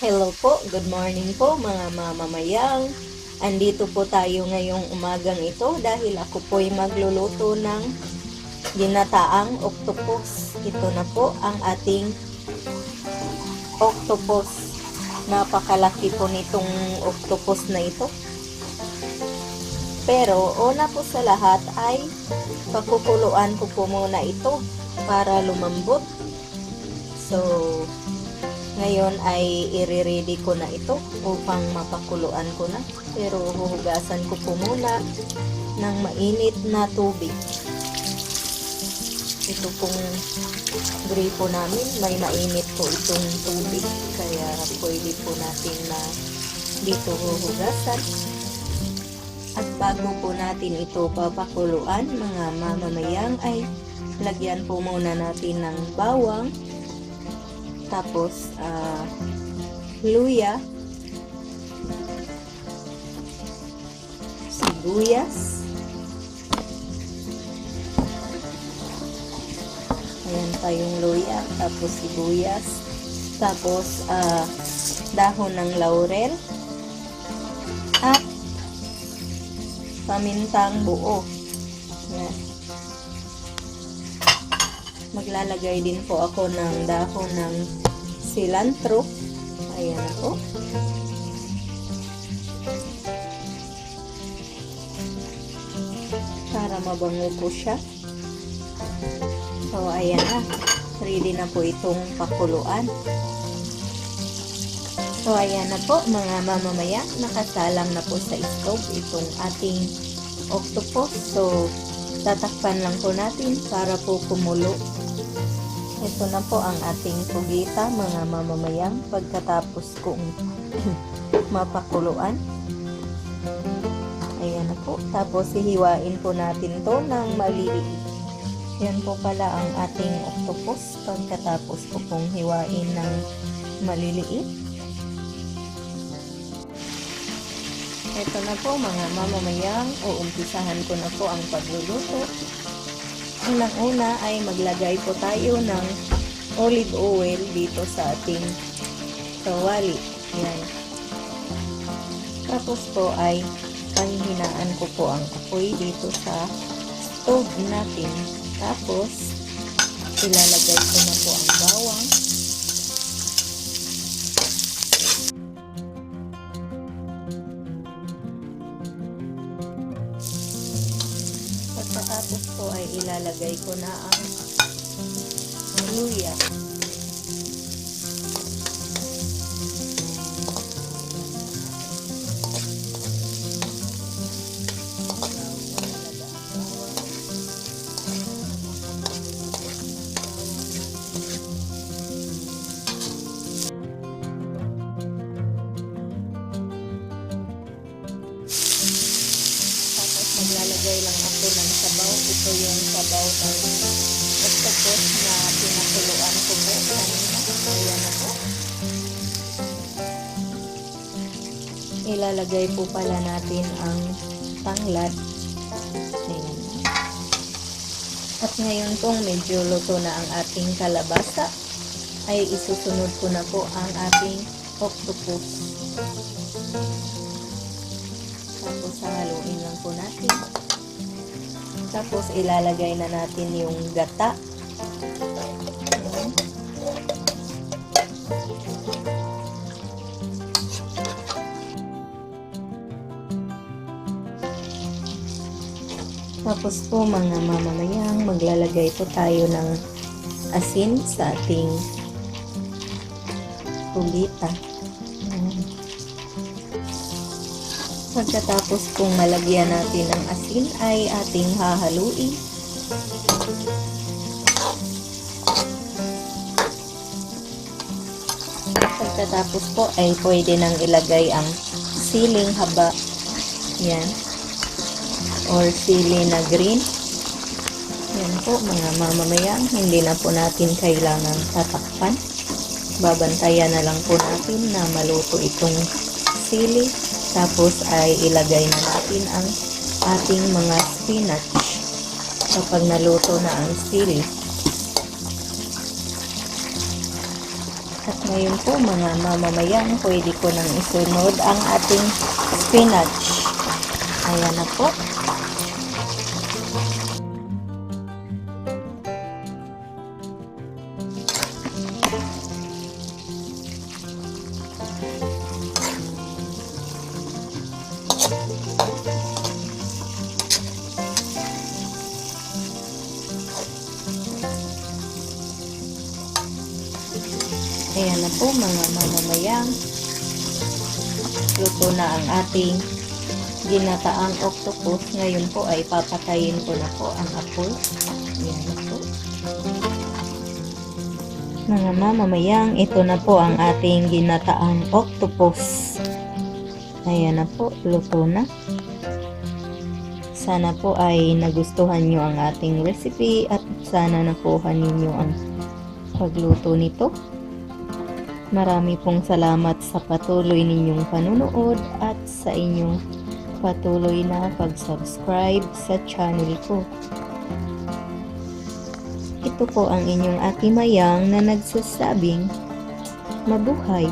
Hello po, good morning po mga mamamayang. Andito po tayo ngayong umagang ito dahil ako po'y magluluto ng ginataang octopus. Ito na po ang ating octopus. Napakalaki po nitong octopus na ito. Pero una po sa lahat ay pakukuluan ko po muna ito para lumambot. So, ngayon ay i-ready ko na ito upang mapakuluan ko na. Pero huhugasan ko po muna ng mainit na tubig. Ito pong gripo namin, may mainit po itong tubig. Kaya pwede po natin na dito huhugasan. At bago po natin ito papakuluan, mga mamamayang, ay lagyan po muna natin ng bawang. Tapos, luya, sibuyas, ayan pa yung luya, tapos sibuyas, tapos dahon ng laurel, at pamintang buo. Ayan. Maglalagay din po ako ng dahon ng cilantro. Ayan po. Para mabango po siya. So, ayan na. Ready na po itong pakuluan. So, ayan na po mga mamamaya. Nakasalang na po sa stove itong ating octopus. So, tatakpan lang po natin para po kumulo. Ito na po ang ating pugita, mga mamamayang, pagkatapos kong mapakuluan. Ayan na po. Tapos, hihiwain po natin to ng maliliit. Yan po pala ang ating octopus pagkatapos ko pong hiwain ng maliliit. Ito na po mga mamamayang, uumpisahan ko na po ang pagluluto. Unang-una ay maglagay po tayo ng olive oil dito sa ating kawali. Ayan. Tapos po ay panghinaan ko po ang apoy dito sa stove natin. Tapos, ilalagay ko na po ang bawang. Pagkatapos po ay ilalagay ko na ang luya. Maglalagay lang ako ng sabaw. Ito yung sabaw ng octopus na pinakuluan ko po kanina. Ayan na po. Ilalagay po pala natin ang tanglad. Ayan. At ngayon pong medyo luto na ang ating kalabasa, ay isusunod ko na po ang ating octopus. Tapos haluin lang po natin. Tapos ilalagay na natin yung gata. Tapos po mga mamamayang, maglalagay po tayo ng asin sa ating pugita. Pagkatapos kung malagyan natin ng asin ay ating hahaluin. Pagkatapos po ay pwede nang ilagay ang siling haba. Yan. Or sili na green. Yan po mga mamamayang, hindi na po natin kailangan tatakpan. Babantayan na lang po natin na maluto itong sili. Tapos ay ilagay na natin ang ating mga spinach kapag naluto na ang sili. At ngayon po mga mamamayan, pwede ko nang isunod ang ating spinach. Ayan na po. Ayan na po mga mamamayan. Luto na ang ating ginataang octopus. Ngayon po ay papatayin ko na po ang apoy. Ayan na po. Mga mamamayang, ito na po ang ating ginataang octopus. Ayan na po, luto na. Sana po ay nagustuhan nyo ang ating recipe at sana nakuha ninyo ang pagluto nito. Marami pong salamat sa patuloy ninyong panunood at sa inyong patuloy na pag-subscribe sa channel ko. Ito po ang inyong Ate Mayang na nagsasabing mabuhay!